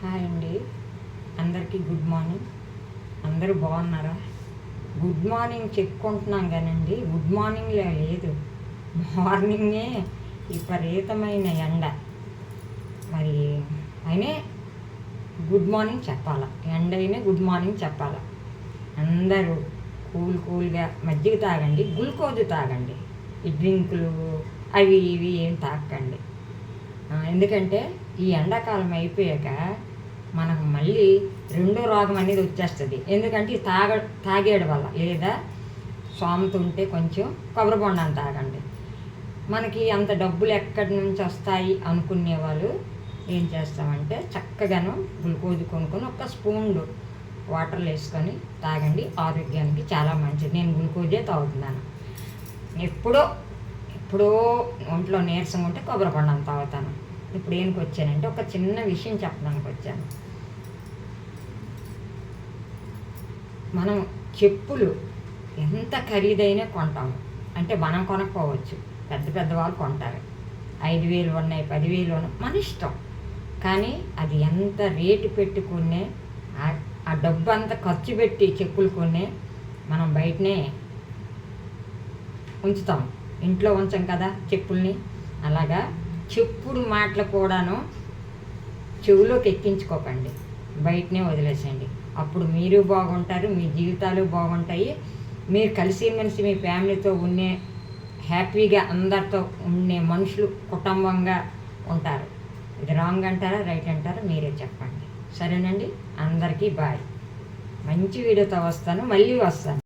Hi అండి, అందరికీ good morning. అందరూ బాగున్నారా? గుడ్ మార్నింగ్ చెప్పుకుంటున్నాం కానండి, గుడ్ మార్నింగ్లో లేదు, మార్నింగే విపరీతమైన ఎండ. మరి అయినే గుడ్ మార్నింగ్ చెప్పాలా, ఎండ అయినా గుడ్ మార్నింగ్ చెప్పాలా. అందరూ కూల్గా మజ్జిగ తాగండి, గ్లూకోజ్ తాగండి, ఈ డ్రింకులు అవి ఇవి ఏం తాగండి. ఎందుకంటే ఈ ఎండాకాలం అయిపోయాక మనకు మళ్ళీ రెండో రోగం అనేది వచ్చేస్తుంది. ఎందుకంటే తాగేయడం వల్ల, లేదా సోమత ఉంటే కొంచెం కొబ్బరి బొండాన్ని తాగండి. మనకి అంత డబ్బులు ఎక్కడి నుంచి వస్తాయి అనుకునే వాళ్ళు ఏం చేస్తామంటే చక్కగాను గ్లూకోజ్ కొనుక్కొని ఒక స్పూన్ వాటర్లో వేసుకొని తాగండి. ఆరోగ్యానికి చాలా మంచిది. నేను గ్లూకోజే తాగుతున్నాను. ఎప్పుడో ఒంట్లో నీరసంగా ఉంటే కొబ్బరి బొండాన్ని తాగుతాను. ఇప్పుడు ఏంకి వచ్చానంటే ఒక చిన్న విషయం చెప్పడానికి వచ్చాను. మనం చెప్పులు ఎంత ఖరీదైనా కొంటాము, అంటే మనం కొనకపోవచ్చు, పెద్ద వాళ్ళు కొంటారు. 5,000 ఉన్నాయి, 10,000 ఉన్నాయి, మన ఇష్టం. కానీ అది ఎంత రేటు పెట్టుకునే ఆ డబ్బు అంతా ఖర్చు పెట్టి చెప్పులు కొనే మనం బయటనే ఉంచుతాం, ఇంట్లో ఉంచాం కదా చెప్పుల్ని. అలాగా చెప్పుడు మాటలు కూడాను చెవులోకి ఎక్కించుకోకండి, బయటనే వదిలేసేయండి. అప్పుడు మీరు బాగుంటారు, మీ జీవితాలు బాగుంటాయి. మీరు కలిసిమెలిసి మీ ఫ్యామిలీతో ఉండే హ్యాపీగా అందరితో ఉండే మనుషులు కుటుంబంగా ఉంటారు. ఇది రాంగ్ అంటారా, రైట్ అంటారా, మీరే చెప్పండి. సరేనండి, అందరికీ బాయ్. మంచి వీడియోతో వస్తాను, మళ్ళీ వస్తాను.